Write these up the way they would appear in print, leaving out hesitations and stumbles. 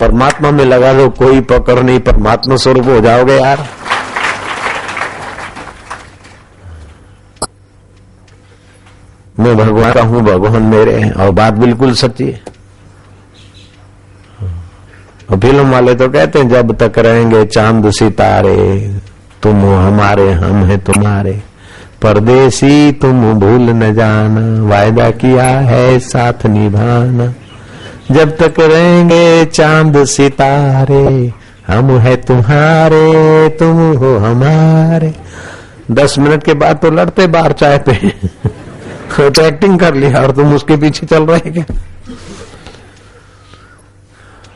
परमात्मा में लगा लो, कोई पकड़ नहीं, परमात्मा स्वरूप हो जाओगे यार। मैं भगवान का हूं, भगवान मेरे हैं, और बात बिल्कुल सच्ची है। और फिल्म वाले तो कहते हैं जब तक रहेंगे चांद सितारे, तुम हो हमारे, हम हैं तुम्हारे, परदेसी तुम भूल न जाना, वायदा किया है साथ निभाना। जब तक रहेंगे चांद सितारे, हम हैं तुम्हारे, तुम हो हमारे। 10 मिनट के बाद तो लड़ते बाहर चाय पे। तो एक्टिंग कर लिया और तुम उसके पीछे चल रहे क्या?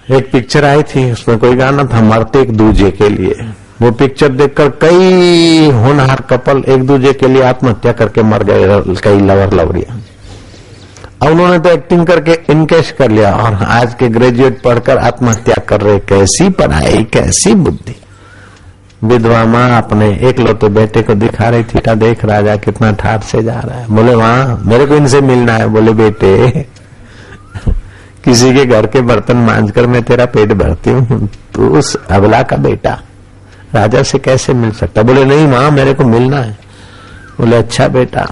एक पिक्चर आई थी, उसमें कोई गाना था, मरते एक दूजे के लिए। वो पिक्चर देखकर कई होनहार कपल एक दूजे के लिए आत्महत्या करके मर गए, कई लवर लवरिया। अब उन्होंने तो एक्टिंग करके इनकेश कर लिया और आज के ग्रेजुएट पढ़कर आत्महत्या कर रहे। कैसी पढ़ाई, कैसी बुद्धि। विधवा माँ अपने एकलौते बेटे को दिखा रही थी, देख राजा कितना ठाठ से जा रहा है। बोले वहां मेरे को इनसे मिलना है। बोले बेटे किसी के घर के बर्तन मांझकर मैं तेरा पेट भरती हूँ, तू उस अबला का बेटा राजा से कैसे मिल सकता? बोले नहीं माँ मेरे को मिलना है। बोले अच्छा बेटा,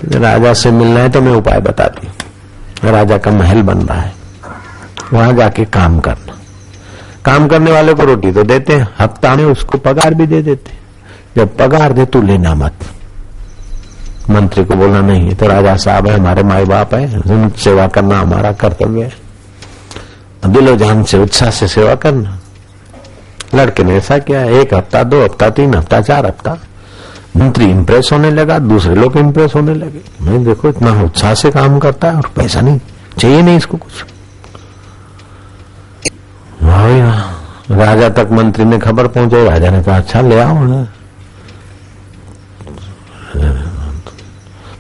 राजा से मिलना है तो मैं उपाय बताती हूँ। राजा का महल बन रहा है, वहां जाके काम करना। काम करने वाले को रोटी तो देते हैं, हफ्ता में उसको पगार भी दे देते। जब पगार दे तू लेना मत। मंत्री को बोलना नहीं, तो राजा साहब है, हमारे माई बाप है, उन सेवा करना हमारा कर्तव्य है। दिलो जान से उत्साह से सेवा करना। लड़के ने ऐसा किया, 1 हफ्ता, 2 हफ्ता, 3 हफ्ता, 4 हफ्ता। मंत्री इंप्रेस होने लगा, दूसरे लोग इंप्रेस होने लगे। मैं देखो इतना उत्साह से काम करता है और पैसा नहीं चाहिए, नहीं इसको कुछ। राजा तक मंत्री ने खबर पहुंचाई। राजा ने कहा अच्छा ले आओ ना।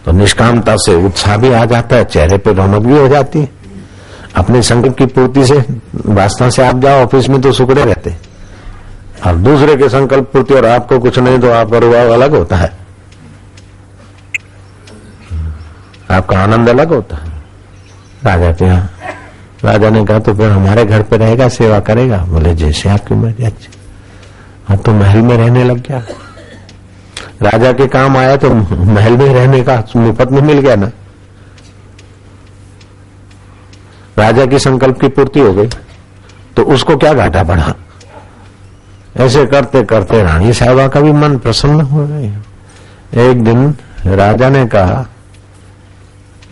तो निष्कामता से उत्साह भी आ जाता है, चेहरे पे रौनक भी हो जाती है। अपने संकल्प की पूर्ति से वासना से आप जाओ ऑफिस में तो सुकड़े रहते, और दूसरे के संकल्प पूर्ति और आपको कुछ नहीं तो आपका रुझाव अलग होता है, आपका आनंद अलग होता है। राजा के यहाँ राजा ने कहा तो फिर हमारे घर पे रहेगा, सेवा करेगा? बोले जैसे आपकी मर्जी। अच्छा, हाँ तो महल में रहने लग गया। राजा के काम आया तो महल में रहने का मुफ्त में मिल गया ना। राजा की संकल्प की पूर्ति हो गई तो उसको क्या घाटा पड़ा। ऐसे करते करते रानी साहिबा का भी मन प्रसन्न हो गया। एक दिन राजा ने कहा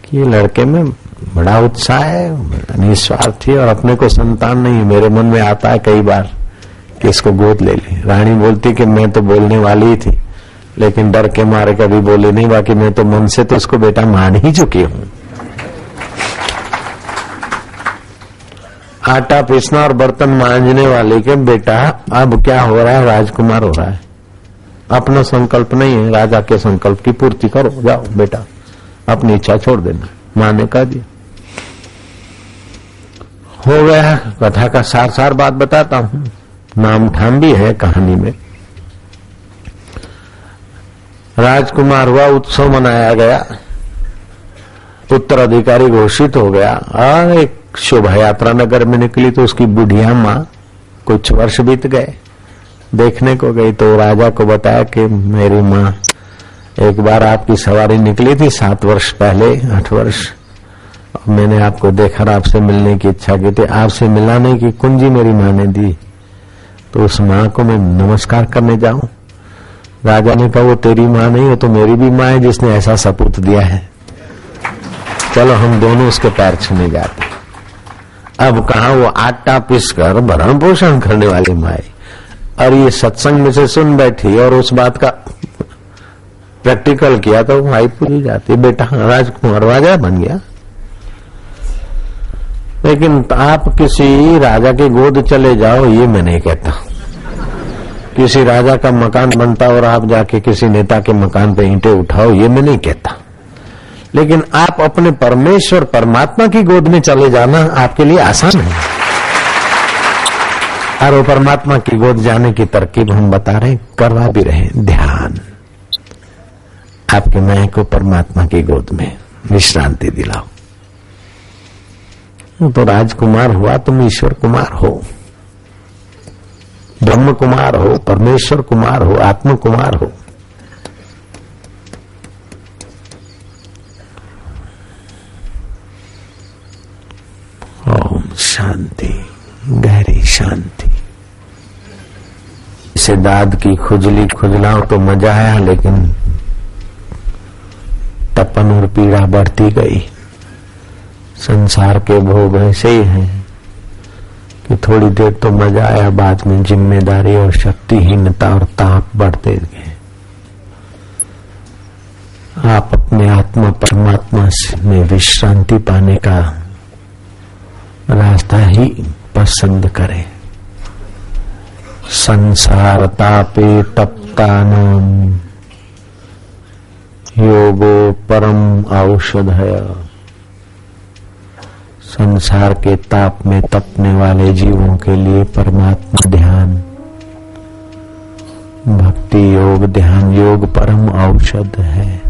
कि ये लड़के में बड़ा उत्साह है, निस्वार्थी, और अपने को संतान नहीं। मेरे मन में आता है कई बार कि इसको गोद ले ले। रानी बोलती कि मैं तो बोलने वाली ही थी, लेकिन डर के मारे कभी बोली नहीं, बाकी मैं तो मन से तो इसको बेटा मान ही चुकी हूं। आटा पीसना और बर्तन मांजने वाले के बेटा अब क्या हो रहा है, राजकुमार हो रहा है। अपना संकल्प नहीं है, राजा के संकल्प की पूर्ति करो। जाओ बेटा, अपनी इच्छा छोड़ देना। मां ने कह दिया, हो गया। कथा का सार सार बात बताता हूं, नाम ठाम भी है कहानी में। राजकुमार हुआ, उत्सव मनाया गया, उत्तराधिकारी घोषित हो गया, और एक शोभा यात्रा नगर में निकली तो उसकी बुढ़िया माँ, कुछ वर्ष बीत गए, देखने को गई तो राजा को बताया कि मेरी माँ एक बार आपकी सवारी निकली थी 7 वर्ष पहले, 8 वर्ष, मैंने आपको देखा, आपसे मिलने की इच्छा की थी, आपसे मिला नहीं कि कुंजी मेरी माँ ने दी, तो उस माँ को मैं नमस्कार करने जाऊं। राजा ने कहा वो तेरी माँ नहीं, वो तो मेरी भी माँ है जिसने ऐसा सपूत दिया है, चलो हम दोनों उसके पैर छूने जाते। अब कहा वो आटा पीसकर भरण पोषण करने वाली माँ, और ये सत्संग में से सुन बैठी और उस बात का प्रैक्टिकल किया तो माई पूरी जाती, बेटा राजकुमार राजा बन गया। लेकिन आप किसी राजा के गोद चले जाओ, ये मैं नहीं कहता। किसी राजा का मकान बनता और आप जाके किसी नेता के मकान पे ईंटें उठाओ, ये मैं नहीं कहता। लेकिन आप अपने परमेश्वर परमात्मा की गोद में चले जाना आपके लिए आसान है। और वो परमात्मा की गोद जाने की तरकीब हम बता रहे, करवा भी रहे। ध्यान, आपके मैं को परमात्मा की गोद में विश्रांति दिलाओ। तो राजकुमार हुआ, तुम ईश्वर कुमार हो, ब्रह्म कुमार हो, परमेश्वर कुमार हो, आत्म कुमार हो। ओम शांति, गहरी शांति। इसे दाद की खुजली खुजलाओ तो मजा आया, लेकिन तपन और पीड़ा बढ़ती गई। संसार के भोग ऐसे ही हैं कि थोड़ी देर तो मजा आया, बाद में जिम्मेदारी और शक्तिहीनता और ताप बढ़ते गए। आप अपने आत्मा परमात्मा में विश्रांति पाने का रास्ता ही पसंद करें। संसार तापे तप्तानाम योगो परम औषधय। संसार के ताप में तपने वाले जीवों के लिए परमात्मा ध्यान, भक्ति योग, ध्यान योग परम औषध है।